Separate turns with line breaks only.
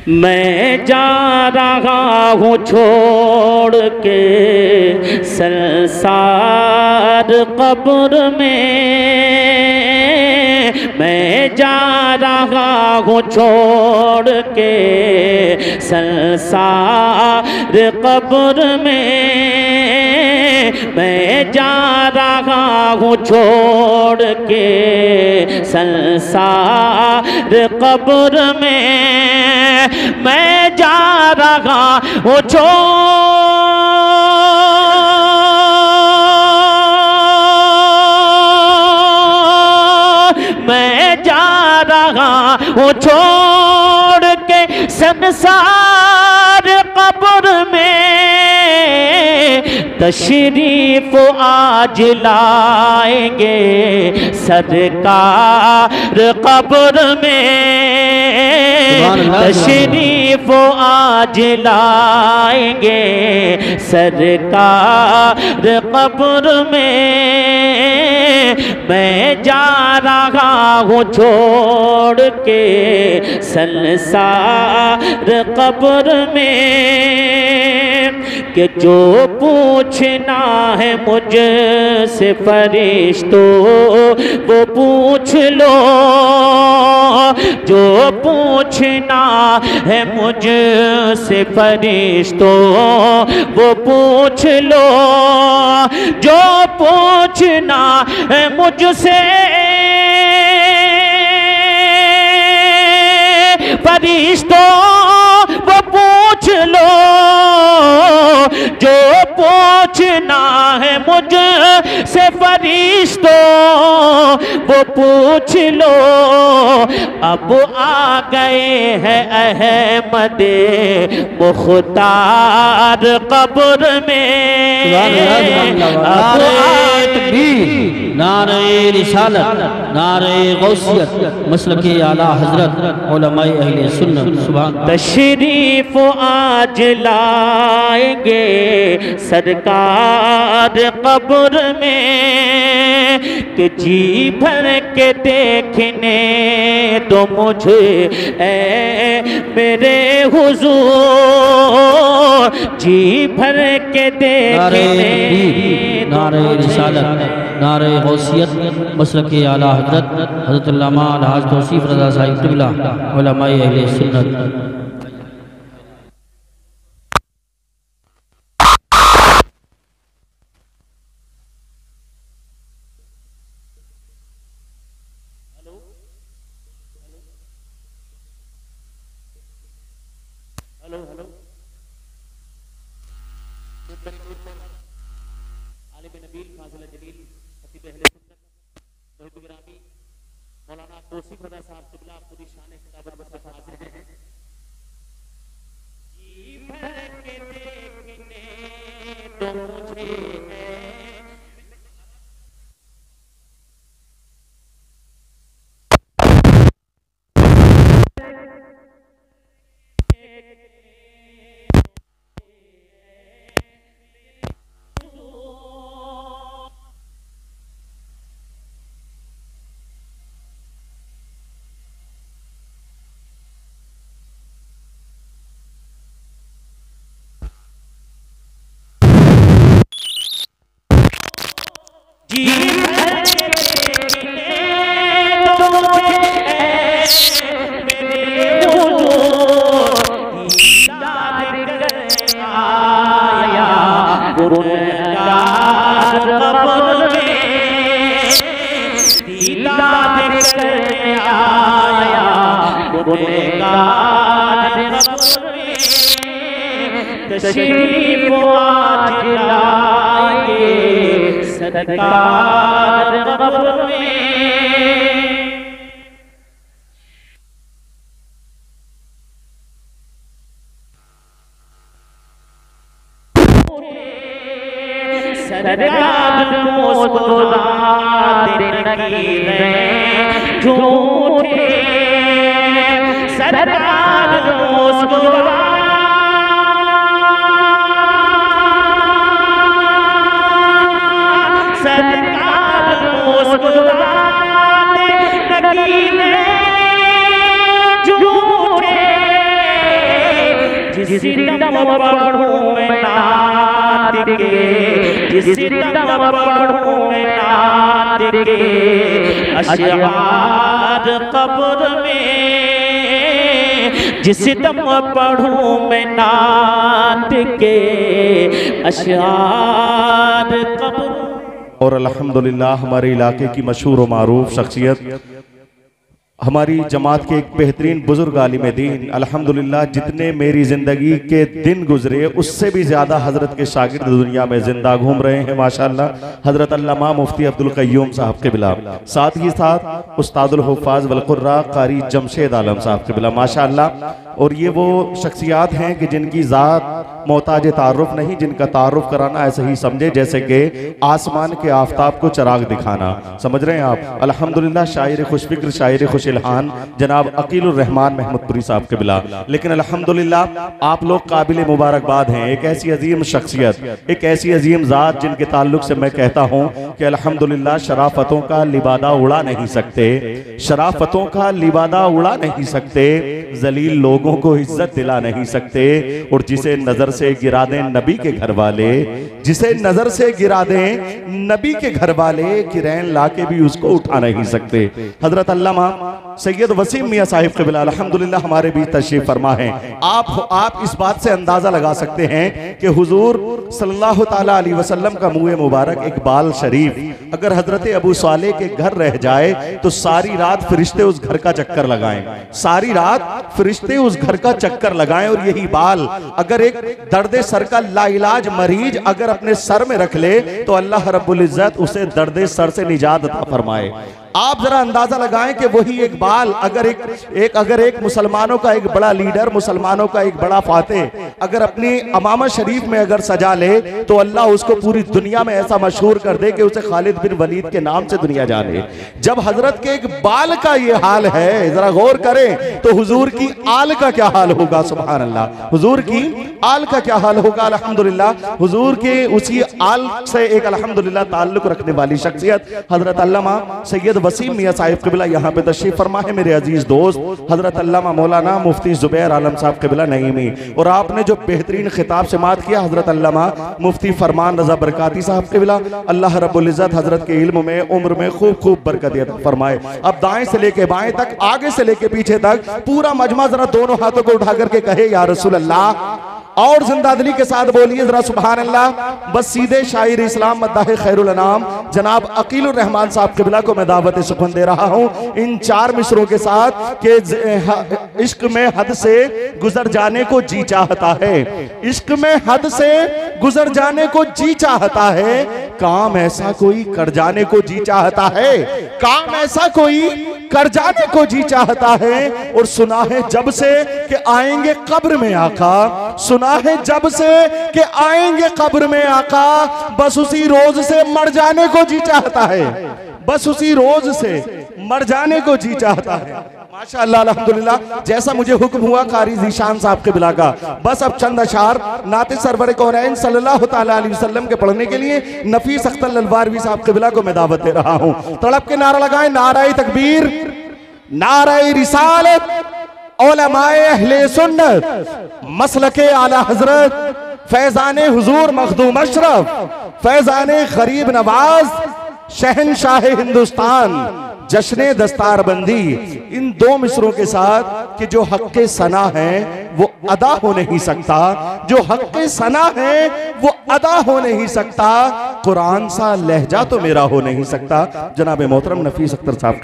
मैं जा रहा हूँ छोड़ के संसार कब्र में, मैं जा रहा हूँ छोड़ के संसार कब्र में, मैं जा रहा हूँ छोड़ के संसार कब्र में, मैं जा रहा हूँ मैं जा रहा हूँ छोड़ के संसार कब्र में, तशरीफ आज लाएंगे सरकार कब्र में, तशरीफ आज लाएंगे सरकार कब्र में, मैं जा रहा हूँ छोड़ के संसार कब्र में, कि जो पूछना है मुझसे फरिश्तों वो पूछ लो, जो पूछना है मुझसे फरिश्तों वो पूछ लो, जो पूछना है मुझसे फरिश्तों वो पूछ लो, जो पूछना है मुझसे फरिश्तों वो पूछ लो, अब आ गए हैं अहमदे मुख्तार कब्र में, अब
नारे रिसालत, नारे गौसियत, मसलके आला हजरत उलमाए अहले सुन्नत सुभान।
तशरीफ आज लाएंगे सरकार कब्र में, कि जी भर के देखने तो मुझे ऐ मेरे हुजूर, जी भर के देखने
नारे रिसालत, नारे गौसियत, मसलके आला हजरत हज़रत अल्लामा अलहाज तौसीफ रज़ा साहिब क़िबला उलमाए अहले सुन्नत।
हेलो हेलो आलिम नबील फाज़िल जलील खतीब अहले सुन्नत मुहिब गिरामी मौलाना तौसीफ रज़ा साहब क़िबला पूरी शान खिताबत मुस्तफ़ा हाज़िर हैं। जी भर के देखने तो मुझे तशरीफ आज लाएंगे सरकार कब्र में। सरकार मुस्कुराते नगीने झूठे, सरकार मुस्कुराते नगीने झूठे, जिस दम पढ़ूं मैं नात के, जिस दम पढ़ूं मैं नात के अशआर कब्र में, जिस दम पढ़ूं मैं नात के अशआर कब्र।
और अल्हम्दुलिल्लाह हमारे इलाके की मशहूर व मारूफ शख्सियत, हमारी जमात के एक बेहतरीन बुजुर्ग आलिम दीन, अल्हम्दुलिल्लाह जितने मेरी ज़िंदगी के दिन गुजरे उससे भी ज़्यादा हज़रत के शागिर्द दुनिया में ज़िंदा घूम रहे हैं माशाअल्लाह। हज़रत अल्लामा मुफ्ती अब्दुल क़य्यूम साहब के बिला, साथ ही साथ उस्तादुल हुफ़ाज़ वल क़ुर्रा कारी जमशेद आलम साहब के बिला माशाअल्लाह। और ये वो शख्सियात हैं कि जिनकी ज़ात मोहताज तारुफ नहीं, जिनका तारुफ कराना ऐसे ही समझे जैसे कि आसमान के आफताब को चराग दिखाना, समझ रहे हैं आप। अल्हम्दुलिल्लाह शायर खुशफिक्र, शायर खुश इल्हान जनाब अकीलुर रहमान महमूदपुरी साहब के बिला। लेकिन अल्हम्दुलिल्लाह आप लोग काबिल मुबारकबाद हैं, एक ऐसी अजीम शख्सियत, एक ऐसी अजीम ज़ात जिनके ताल्लुक से मैं कहता हूँ कि अल्हम्दुलिल्लाह शराफतों का लिबादा उड़ा नहीं सकते, शराफतों का लिबादा उड़ा नहीं सकते, जलील लोगों को इज्जत दिला नहीं सकते। और जिसे नजर से गिरा दें नबी के घर वाले, जिसे नजर से गिरा दें नबी के घर वाले, किरैन लाके भी उसको उठा नहीं सकते। हजरत अल्लामा सैयद वसीम मियां साहिब क़िबला अल्हम्दुलिल्लाह हमारे बीच तशरीफ फरमा है। आप इस बात से अंदाजा लगा सकते हैं कि हुजूर सल्लल्लाहु ताला अलैहि वसल्लम का मुँह मुबारक इकबाल शरीफ अगर हजरत अबू सालेह के घर रह जाए तो सारी रात फरिश्ते उस घर का चक्कर लगाएं, सारी रात फरिश्ते उस घर का चक्कर लगाएं। और यही बाल अगर एक दर्द सर का लाइलाज मरीज अगर अपने सर में रख ले तो अल्लाह रब्बुल इज्जत उसे दर्द सर से निजात अता फरमाए। आप जरा अंदाजा लगाएं कि वही एक बाल अगर एक मुसलमानों का एक बड़ा लीडर, मुसलमानों का एक बड़ा फातेह अगर अपनी अमामा शरीफ में अगर सजा ले तो अल्लाह उसको पूरी दुनिया में ऐसा मशहूर कर दे कि उसे खालिद बिन वलीद के नाम से दुनिया जाने। जब हजरत के एक बाल का ये हाल है, जरा गौर करें तो हुजूर की आल का क्या हाल होगा। सुभान अल्लाह, हुजूर की आल का क्या हाल होगा। अल्हम्दुलिल्लाह हुजूर के उसी आल से एक अल्हम्दुलिल्लाह ताल्लुक रखने वाली शख्सियत हजरत अल्लामा सैयद वसीम मियां साहिब क़िबला यहाँ पे तशरीफ फरमा है। मेरे अजीज दोस्त हजरत अल्लामा मौलाना मुफ्ती जुबैर आलम साहब क़िबला नईमी, और आपने जो बेहतरीन खिताब से मात किया हजरत अल्लामा मुफ्ती फरमान रजा बरकाती साहब क़िबला, अल्लाह रब्बुल इज्जत हजरत के इल्म में उम्र में खूब खूब बरकत फरमाए। अब दाएं से लेके बाएं तक, आगे से लेके पीछे तक पूरा मजमा जरा दोनों हाथों को उठा करके कहे या रसूल अल्लाह, और जिंदादिली के साथ बोलिए जरा सुभान अल्लाह। बस सीधे शायर इस्लाम मद्दाह खैरुल अनाम जनाब अकीलुर रहमान साहब क़िबला को मैं दावत सुखन दे रहा हूं इन चार मिसरों के साथ कि इश्क में हद से गुजर जाने को जी चाहता है, इश्क में हद से गुजर जाने को जी चाहता है, काम ऐसा कोई कर जाने को जी चाहता है, काम ऐसा कोई कर जाने को जी चाहता है। और सुना है जब से कि आएंगे कब्र में आका, सुना है जब से कि आएंगे कब्र में आका, बस उसी रोज से मर जाने को जी चाहता है, बस उसी रोज से मर जाने को जी चाहता है। माशाअल्लाह अल्हम्दुलिल्लाह जैसा मुझे हुक्म हुआ कारी ज़ीशान साहब के बिला का, बस अब चंद अशार नाते सरवर कौनैन सल्लल्लाहु ताला अलैहि वसल्लम के पढ़ने के लिए नफीस अख्तर ललवारवी साहब के बिला को मैं दावत दे रहा हूं। तड़प के नारा लगाएं, नाराए तकबीर, नाराए रिसालत, उलमाए अहले सुन्नत, मसलके आला हजरत, फैजाने हुजूर मखदूम अशरफ, फैजाने गरीब नवाज, शहनशाह हिंदुस्तान, जश्ने दस्तारबंदी, इन दो मिसरों के साथ कि जो हक के सना है वो अदा हो नहीं सकता, जो हक के सना है वो अदा हो नहीं सकता, कुरान सा लहजा तो मेरा हो नहीं सकता। जनाब मोहतरम नफीस अख्तर साहब